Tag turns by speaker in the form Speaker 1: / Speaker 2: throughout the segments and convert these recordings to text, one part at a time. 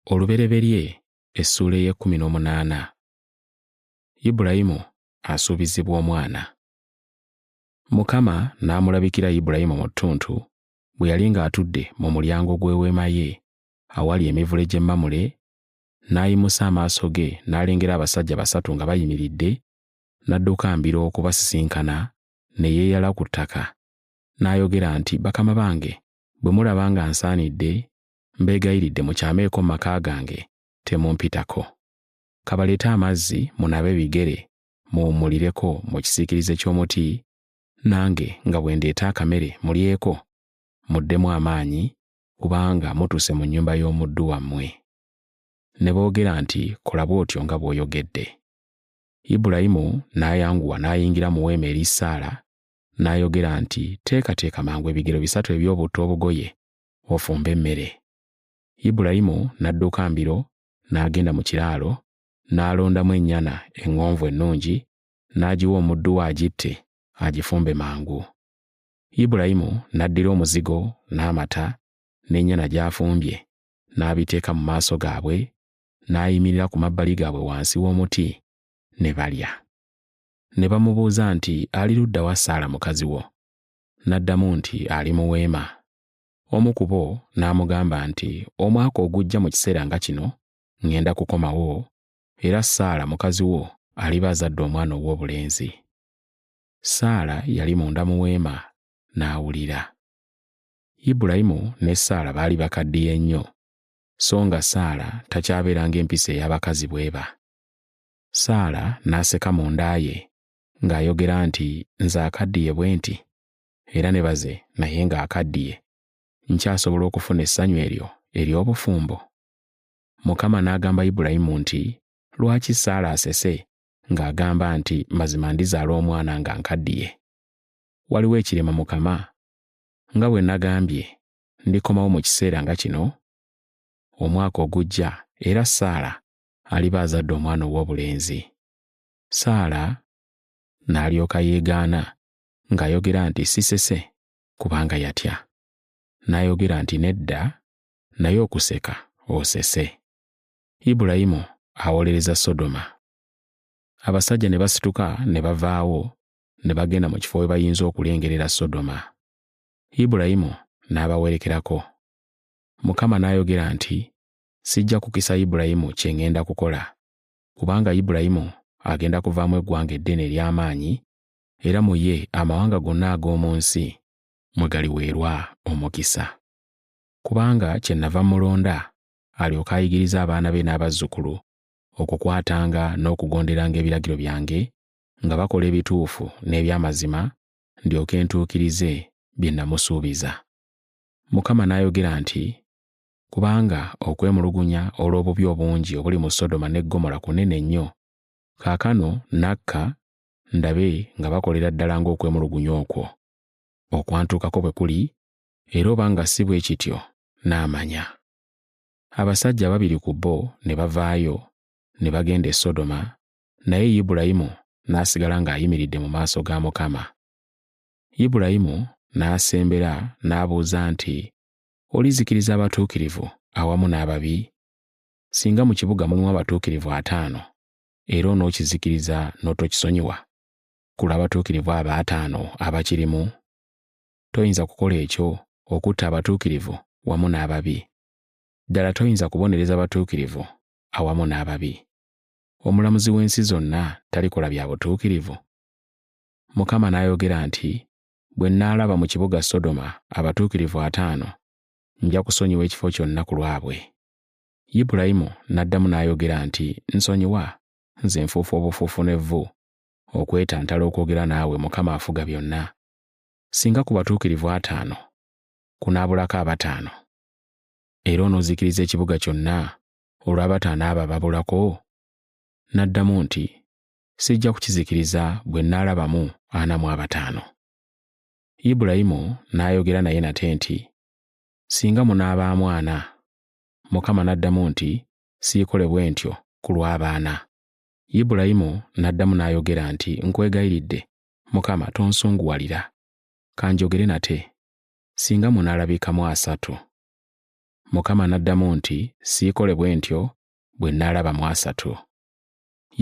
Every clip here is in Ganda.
Speaker 1: Olubereberye essuula ey'e18. Ibulayimu asuubizibwa omwana. Mukama n'amulabikira Ibulayimu mu ttuntu bwe yali ng'atudde mu mulyango gw'eweema ye awali emivule gy'emmamule, n'ayimusa amaaso ge n'alengera abasajja basatu nga bayimiridde, n'adduka mbiro okubasisinkana, ne yeeyala ku ttaka, n'ayogera nti, “Bakama bange, bwe mulaba nga nsaanidde, mbeegayiridde mukyameeko mu maka gange, temumpitako. Kabaleete amazzi munabe ebigere, muwummulireko mu kisiikirize ky'omuti, nange nga bwe ndeeta akamere mulyeko, muddemu amaanyi, kubanga mutuuse mu nnyumba y'omuddu wammwe.” Ne boogera nti, “Kola bw'otyo nga bw'oyogedde.” Ibulayimu n'ayanguwa n'ayingira mu weema eri Saala, n'ayogera nti, “Teekateeka mangu ebigero bisatu eby'obutto obugoye, ofumbe emmere.” Ibulayimu n'adduka mbiro n'agenda mu kiraalo, n'alondamu ennyana eŋŋonvu ennungi, n'agiwa omuddu we agitte agifumbe mangu. Ibulayimu n'addira omuzigo n'amata n'ennyana gy'afumbye, n'abiteeka mu maaso gaabwe, n'ayimirira ku mabbali gaabwe wansi w'omuti, ne balya. Ne bamubuuza nti, “Ali ludda wa Saala mukazi wo?” N'addamu nti, “Ali mu weema.” Omu ku bo n'amugamba nti, “Omwaka ogujja mu kiseera nga kino ŋŋenda kukomawo, era Saala mukazi wo aliba azadde omwana ow'obulenzi.” Saala yali munda mu weema n'awulira. Ibulayimu ne Saala baali bakaddiye nnyo, so nga Saala takyabeera ng'empisa ey'abakazi bw'eba. Saala n'aseka munda ye ng'ayogera nti, “Nze akaddiye bwe nti, era ne baze naye ng'akaddiye, nkyasobola okufuna essanyu eryo ery'obufumbo?” Mukama n'agamba Ibulayimu nti, “Lwaki Saala asese ng'agamba nti, mazima ndizaala omwana nga nkaddiye? Waliwo ekirema Mukama? Nga bwe nagambye, ndikomawo mu kiseera nga kino, omwaka ogujja, era Saala aliba azadde omwana ow'obulenzi.” Saala n'alyoka yeegaana ng'ayogera nti, “Sisese,” kubanga yatya. N'ayogera nti, “Nedda, naye okuseka osese.” Ibulayimu awolereza Sodoma. Abasajja ne basituka ne bavaawo ne bagenda mu kifo we bayinza okulengerera Sodoma. Ibulayimu n'abawerekerako. Mukama n'ayogera nti, “Sijja kukisa Ibulayimu kye ŋŋenda kukola, kubanga Ibulayimu agenda kuvaamu eggwanga eddene ery'amaanyi, era mu ye amawanga gonna ag'omu nsi mwe galiweerwa omukisa. Kubanga kyennava mulonda alyoke ayigirize abaana be n'abazzukulu okukwatanga n'okugonderanga ebiragiro byange, nga bakola ebituufu n'eby'amazima, ndyoke ntuukirize bye namusuubiza.” Mukama n'ayogera nti, “Kubanga okwemulugunya olw'obubi obungi obuli mu Sodoma ne Ggomola kunene nnyo, kaakano nakka ndabe nga bakolera ddala ng'okwemulugunya okwo okwantuukako bwe kuli, era oba nga si bwe kityo n'amanya.” Abasajja ababiri ku bo ne bavaayo ne bagenda e Sodoma, naye Ibulayimu n'asigala ng'ayimiridde mu maaso ga Mukama. Ibulayimu n'asembera n'abuuza nti, “Olizikiriza abatuukirivu awamu n'ababi? Singa mu kibuga mulimu abatuukirivu 5, era onookizikiriza n'otokisonyiwa ku lw'abatuukirivu abo 5 abakirimu? Toyinza kukola ekyo, okutta abatuukirivu wamu n'ababi. Ddala toyinza kubonereza abatuukirivu awamu n'ababi. Omulamuzi w'ensi zonna talikola bya butuukirivu?” Mukama n'ayogera nti, “Bwe nnaalaba mu kibuga Sodoma abatuukirivu 5, nja kusonyiwa ekifo kyonna ku lwabwe.” Ibulayimu n'addamu n'ayogera nti, “Nsonyiwa, nze nfuufa obufuufu n'evvu okwetantala okwogera naawe Mukama afuga byonna. Singa ku batuukirivu 5 kunaabulako 5, era onoozikiriza ekibuga kyonna olw'abataano abo ababulako?” N'addamu nti, “Sijja kukizikiriza bwe nnaalabamu 45.” Ibulayimu n'ayogera naye nate nti, “Singa munaabaamu 40.” Mukama n'addamu nti, “Siikole bwe ntyo ku lw'abaana.” Ibulayimu n'addamu n'ayogera nti, “Nkwegayiridde, Mukama tonsunguwalira. Kanjogere nate, singa munaalabikamu 30.” Mukama n'addamu nti, siikole bwe ntyo bwe nnaalaba mu asatu.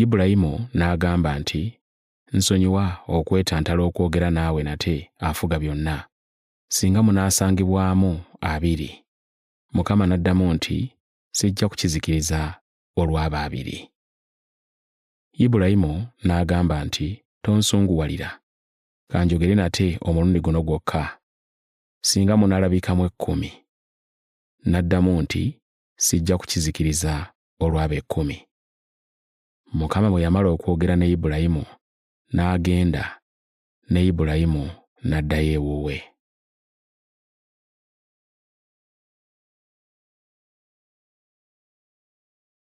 Speaker 1: Ibulayimu n'agamba nti, nsonyiwa okwetantala okwogera naawe nate afuga byonna, singa munaasangibwamu 2. Mukama n'addamu nti, sijja kukizikiriza olw'abo 2. Ibulayimu n'agamba nti, tonsunguwalira, kanjogere nate omulundi guno gwokka, singa munaalabikamu 10. N'addamu nti, sijja kukizikiriza olw'abo 10. Mukama bwe yamala okwogera ne Ibulayimu n'agenda, ne Ibulayimu n'addayo ewuwe.